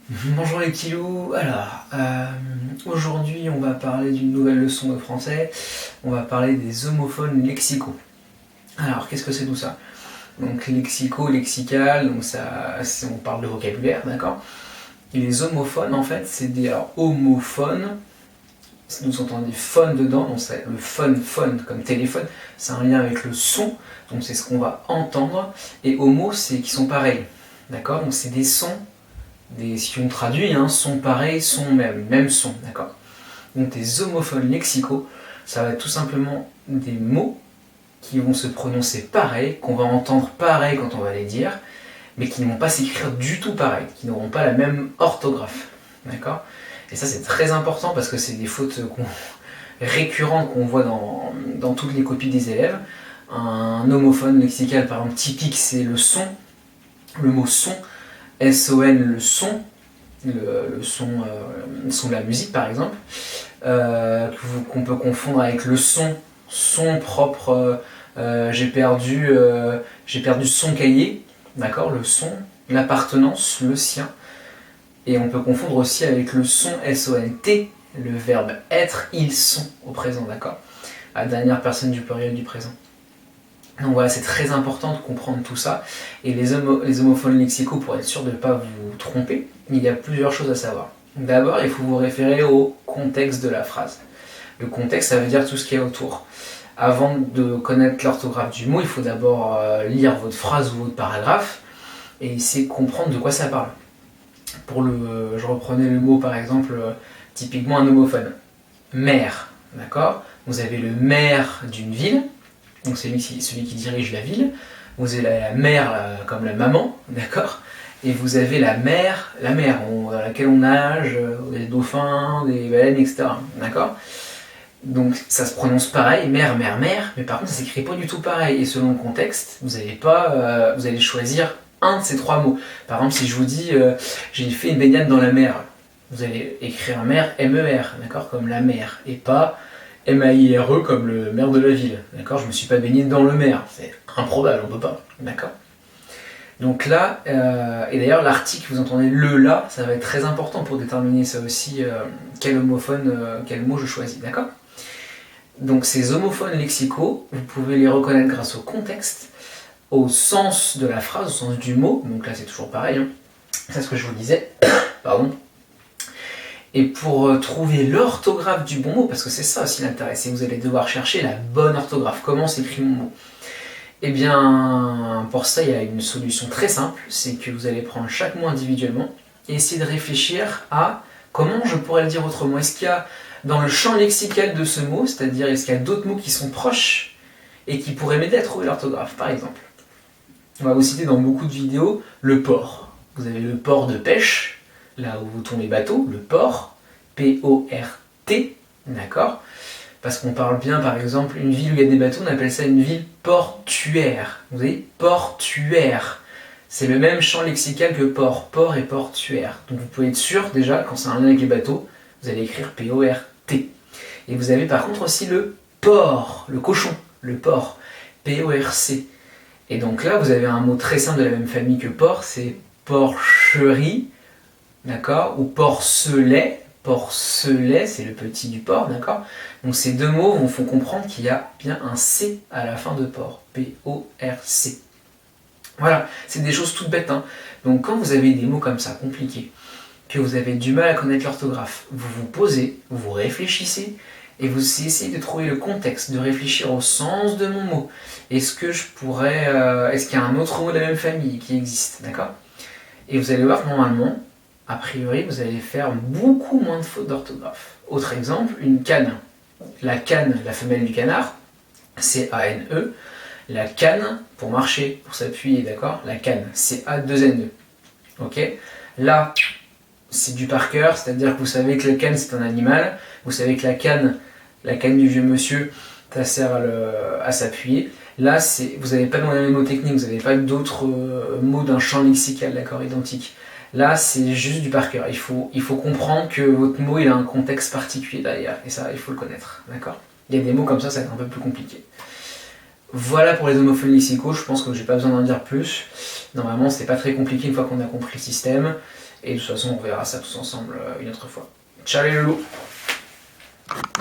Bonjour les petits loups, alors aujourd'hui on va parler d'une nouvelle leçon de français, on va parler des homophones lexicaux. Alors qu'est-ce que c'est tout ça? Donc lexico, lexical, donc ça, on parle de vocabulaire, d'accord? Et les homophones en fait c'est des homophones, nous entendons des phones dedans, donc c'est le phone comme téléphone, c'est un lien avec le son, donc c'est ce qu'on va entendre, et homo c'est qui sont pareils, d'accord? Donc c'est des sons. Si on traduit, son pareil, son même son, d'accord. Donc des homophones lexicaux, ça va être tout simplement des mots qui vont se prononcer pareil, qu'on va entendre pareil quand on va les dire, mais qui ne vont pas s'écrire du tout pareil, qui n'auront pas la même orthographe, d'accord. Et ça c'est très important parce que c'est des fautes récurrentes qu'on voit dans toutes les copies des élèves. Un homophone lexical par exemple typique c'est le son, le mot son, S-O-N, le son, le son de la musique par exemple, qu'on peut confondre avec le son propre, j'ai perdu son cahier, d'accord, le son, l'appartenance, le sien, et on peut confondre aussi avec le son S-O-N-T, le verbe être, ils sont au présent, d'accord, à la dernière personne du pluriel du présent. Donc voilà, c'est très important de comprendre tout ça. Et les homophones lexicaux, pour être sûr de ne pas vous tromper, il y a plusieurs choses à savoir. D'abord, il faut vous référer au contexte de la phrase. Le contexte, ça veut dire tout ce qu'il y a autour. Avant de connaître l'orthographe du mot, il faut d'abord lire votre phrase ou votre paragraphe et essayer de comprendre de quoi ça parle. Je reprenais le mot par exemple, typiquement un homophone. Maire, d'accord? Vous avez le maire d'une ville, donc c'est celui qui dirige la ville. Vous avez la mère comme la maman, d'accord? Et vous avez la mer dans laquelle on nage, des dauphins, des baleines, etc. D'accord? Donc ça se prononce pareil, mer, mais par contre ça s'écrit pas du tout pareil. Et selon le contexte, vous allez choisir un de ces trois mots. Par exemple, si je vous dis j'ai fait une baignade dans la mer, vous allez écrire mer, M-E-R, d'accord, comme la mer, et pas M-A-I-R-E comme le maire de la ville, d'accord. Je me suis pas baigné dans le Mer, c'est improbable, on peut pas, d'accord. Donc là, et d'ailleurs l'article, vous entendez le là, ça va être très important pour déterminer ça aussi, quel homophone, quel mot je choisis, d'accord. Donc ces homophones lexicaux, vous pouvez les reconnaître grâce au contexte, au sens de la phrase, au sens du mot, donc là c'est toujours pareil, c'est ce que je vous disais, pardon. Et pour trouver l'orthographe du bon mot, parce que c'est ça aussi l'intérêt, c'est que vous allez devoir chercher la bonne orthographe, comment s'écrit mon mot. Et bien pour ça il y a une solution très simple, c'est que vous allez prendre chaque mot individuellement et essayer de réfléchir à comment je pourrais le dire autrement. Est-ce qu'il y a dans le champ lexical de ce mot, c'est-à-dire est-ce qu'il y a d'autres mots qui sont proches et qui pourraient m'aider à trouver l'orthographe, par exemple. On va vous citer dans beaucoup de vidéos le port. Vous avez le port de pêche, là où vous tournez bateau, le port, P-O-R-T, d'accord. Parce qu'on parle bien, par exemple, une ville où il y a des bateaux, on appelle ça une ville portuaire. Vous voyez, portuaire. C'est le même champ lexical que port et portuaire. Donc vous pouvez être sûr, déjà, quand c'est un lien avec les bateaux, vous allez écrire P-O-R-T. Et vous avez par contre aussi le porc, le cochon, le porc, P-O-R-C. Et donc là, vous avez un mot très simple de la même famille que porc, c'est porcherie, d'accord, ou porcelet. Porcelet, c'est le petit du porc, d'accord. Donc ces deux mots vous font comprendre qu'il y a bien un C à la fin de porc, P-O-R-C. Voilà, c'est des choses toutes bêtes, hein. Donc quand vous avez des mots comme ça, compliqués, que vous avez du mal à connaître l'orthographe, vous vous posez, vous réfléchissez, et vous essayez de trouver le contexte, de réfléchir au sens de mon mot. Est-ce qu'il y a un autre mot de la même famille qui existe, d'accord? Et vous allez voir que normalement, a priori, vous allez faire beaucoup moins de fautes d'orthographe. Autre exemple, une canne. La canne, la femelle du canard, C-A-N-E. La canne, pour marcher, pour s'appuyer, d'accord? La canne, C-A-2-N-E. Ok? Là, c'est du par cœur, c'est-à-dire que vous savez que la canne, c'est un animal. Vous savez que la canne du vieux monsieur, ça sert à s'appuyer. Là, vous n'avez pas de mnémotechnique, vous n'avez pas d'autres mots d'un champ lexical, d'accord, identique. Là, c'est juste du par cœur. Il faut comprendre que votre mot, il a un contexte particulier derrière. Et ça, il faut le connaître, d'accord. Il y a des mots comme ça va être un peu plus compliqué. Voilà pour les homophones lexicaux, je pense que j'ai pas besoin d'en dire plus. Normalement, c'est pas très compliqué une fois qu'on a compris le système. Et de toute façon, on verra ça tous ensemble une autre fois. Ciao les loulous!